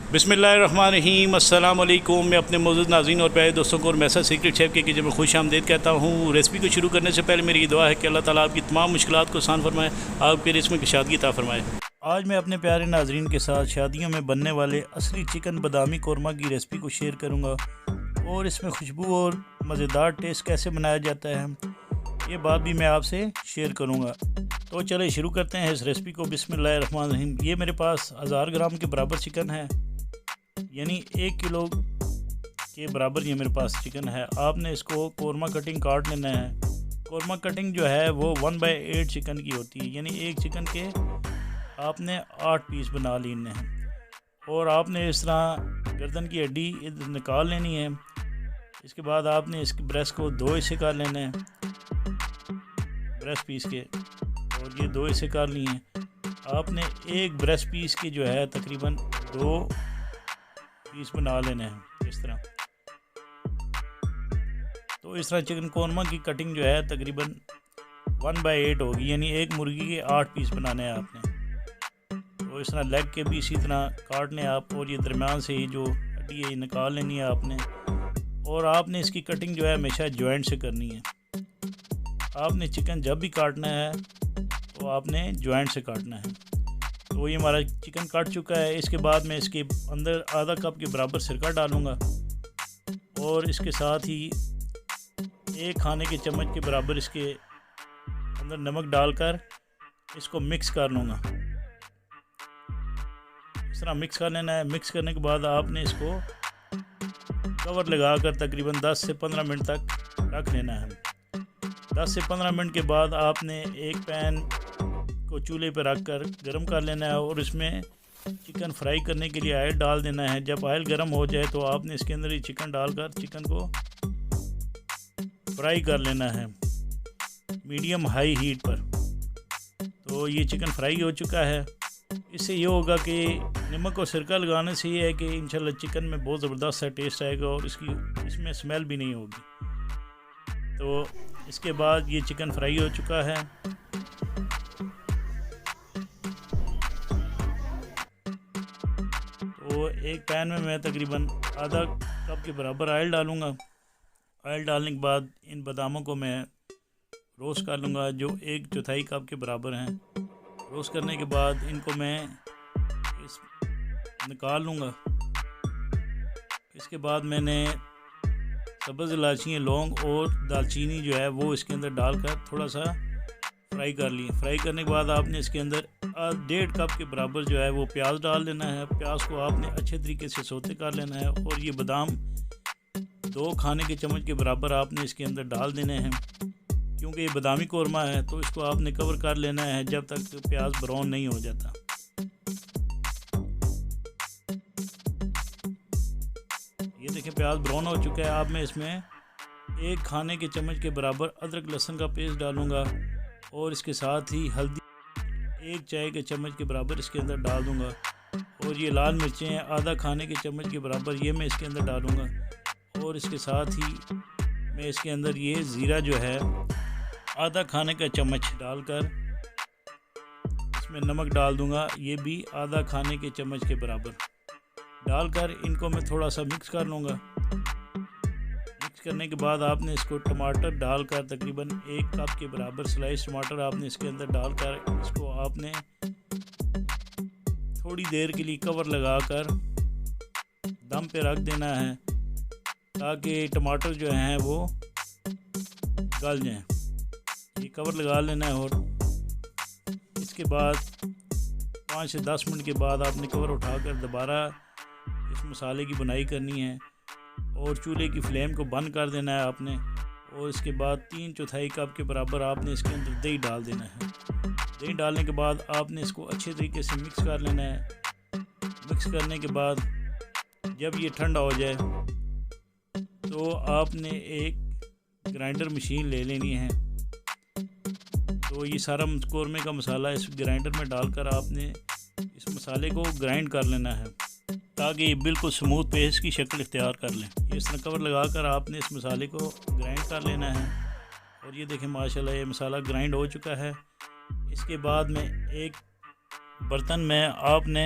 बिस्मिल्लाहिर्रहमानिर्रहीम। अस्सलाम वालेकुम। मैं अपने मौजूद नाज़रीन और प्यारे दोस्तों को और मैसा सीक्रेट शेफ़ के किचन में खुश आमदीद कहता हूँ। रेसिपी को शुरू करने से पहले मेरी दुआ है कि अल्लाह ताला आपकी तमाम मुश्किलात को आसान फरमाए, आपके रिज़्क़ में कुशादगी अता फरमाए। आज मैं अपने प्यारे नाज़रीन के साथ शादियों में बनने वाले असली चिकन बादामी कौरमा की रेसिपी को शेयर करूँगा और इसमें खुशबू और मज़ेदार टेस्ट कैसे बनाया जाता है ये बात भी मैं आपसे शेयर करूँगा। तो चले शुरू करते हैं इस रेसिपी को। बिस्मिल्लाहिर्रहमानिर्रहीम। ये मेरे पास 1000 ग्राम के बराबर चिकन है, यानी 1 किलो के बराबर ये मेरे पास चिकन है। आपने इसको कौरमा कटिंग काट लेना है। कौरमा कटिंग जो है वो 1/8 चिकन की होती है, यानी एक चिकन के आपने 8 पीस बना लेने हैं। और आपने इस तरह गर्दन की हड्डी निकाल लेनी है। इसके बाद आपने इसके ब्रेस्ट को 2 हिस्से कर लेने हैं, ब्रेस्ट पीस के, और ये 2 हिस्से कर लिए हैं। आपने एक ब्रेस्ट पीस के जो है तकरीबन 2 पीस बना लेने हैं इस तरह। तो इस तरह चिकन कौरमा की कटिंग जो है तकरीबन 1/8 होगी, यानी एक मुर्गी के 8 पीस बनाने हैं आपने। तो इस तरह लेग के भी इसी तरह काट लें आप, और ये दरम्यान से ही जो हड्डी है निकाल लेनी है आपने। और आपने इसकी कटिंग जो है हमेशा जॉइंट से करनी है। आपने चिकन जब भी काटना है तो आपने जॉइंट से काटना है। तो ये हमारा चिकन कट चुका है। इसके बाद मैं इसके अंदर आधा कप के बराबर सिरका डालूँगा और इसके साथ ही 1 खाने के चम्मच के बराबर इसके अंदर नमक डालकर इसको मिक्स कर लूँगा। इस तरह मिक्स कर लेना है। मिक्स करने के बाद आपने इसको कवर लगाकर तकरीबन 10 से 15 मिनट तक रख लेना है। 10 से 15 मिनट के बाद आपने एक पैन को चूल्हे पर रख कर गर्म कर लेना है और इसमें चिकन फ्राई करने के लिए ऑयल डाल देना है। जब ऑयल गर्म हो जाए तो आपने इसके अंदर ही चिकन डालकर चिकन को फ्राई कर लेना है मीडियम हाई हीट पर। तो ये चिकन फ्राई हो चुका है। इससे ये होगा कि नमक और सिरका लगाने से ये है कि इंशाल्लाह चिकन में बहुत ज़बरदस्त सा टेस्ट आएगा और इसमें स्मेल भी नहीं होगी। तो इसके बाद ये चिकन फ्राई हो चुका है। तो एक पैन में मैं तकरीबन आधा कप के बराबर ऑयल डालूँगा। ऑयल डालने के बाद इन बादामों को मैं रोस्ट कर लूँगा जो 1/4 कप के बराबर हैं। रोस्ट करने के बाद इनको मैं निकाल लूँगा। इसके बाद मैंने सब्ज़ इलायची, लौंग और दालचीनी जो है वो इसके अंदर डालकर थोड़ा सा फ्राई कर लिए। फ्राई करने के बाद आपने इसके अंदर 1.5 कप के बराबर जो है वो प्याज डाल देना है। प्याज को आपने अच्छे तरीके से सौते कर लेना है और ये बादाम 2 खाने के चम्मच के बराबर आपने इसके अंदर डाल देने हैं। क्योंकि ये बादामी कौरमा है तो इसको आपने कवर कर लेना है जब तक प्याज ब्राउन नहीं हो जाता। ये देखें प्याज ब्राउन हो चुका है। अब मैं इसमें 1 खाने के चम्मच के बराबर अदरक लहसुन का पेस्ट डालूंगा और इसके साथ ही हल्दी 1 चाय के चम्मच के बराबर इसके अंदर डाल दूंगा। और ये लाल मिर्चें आधा खाने के चम्मच के बराबर ये मैं इसके अंदर डालूंगा। और इसके साथ ही मैं इसके अंदर ये ज़ीरा जो है आधा खाने का चम्मच डालकर इसमें नमक डाल दूंगा, ये भी आधा खाने के चम्मच के बराबर डालकर इनको मैं थोड़ा सा मिक्स कर लूँगा। मिक्स करने के बाद आपने इसको टमाटर डालकर तकरीबन 1 कप के बराबर स्लाइस टमाटर आपने इसके अंदर डालकर इसको आपने थोड़ी देर के लिए कवर लगाकर दम पे रख देना है ताकि टमाटर जो हैं वो गल जाएं। ये कवर लगा लेना है और इसके बाद 5 से 10 मिनट के बाद आपने कवर उठाकर दोबारा इस मसाले की बुनाई करनी है और चूल्हे की फ्लेम को बंद कर देना है आपने। और इसके बाद 3/4 कप के बराबर आपने इसके अंदर दही डाल देना है। दही डालने के बाद आपने इसको अच्छे तरीके से मिक्स कर लेना है। मिक्स करने के बाद जब ये ठंडा हो जाए तो आपने एक ग्राइंडर मशीन ले लेनी है। तो ये सारा कौरमे का मसाला इस ग्राइंडर में डालकर आपने इस मसाले को ग्राइंड कर लेना है ताकि ये बिल्कुल स्मूथ पेस्ट की शक्ल इख्तियार कर लें। इस तरह कवर लगाकर आपने इस मसाले को ग्राइंड कर लेना है। और ये देखें माशाल्लाह ये मसाला ग्राइंड हो चुका है। इसके बाद में एक बर्तन में आपने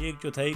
1/4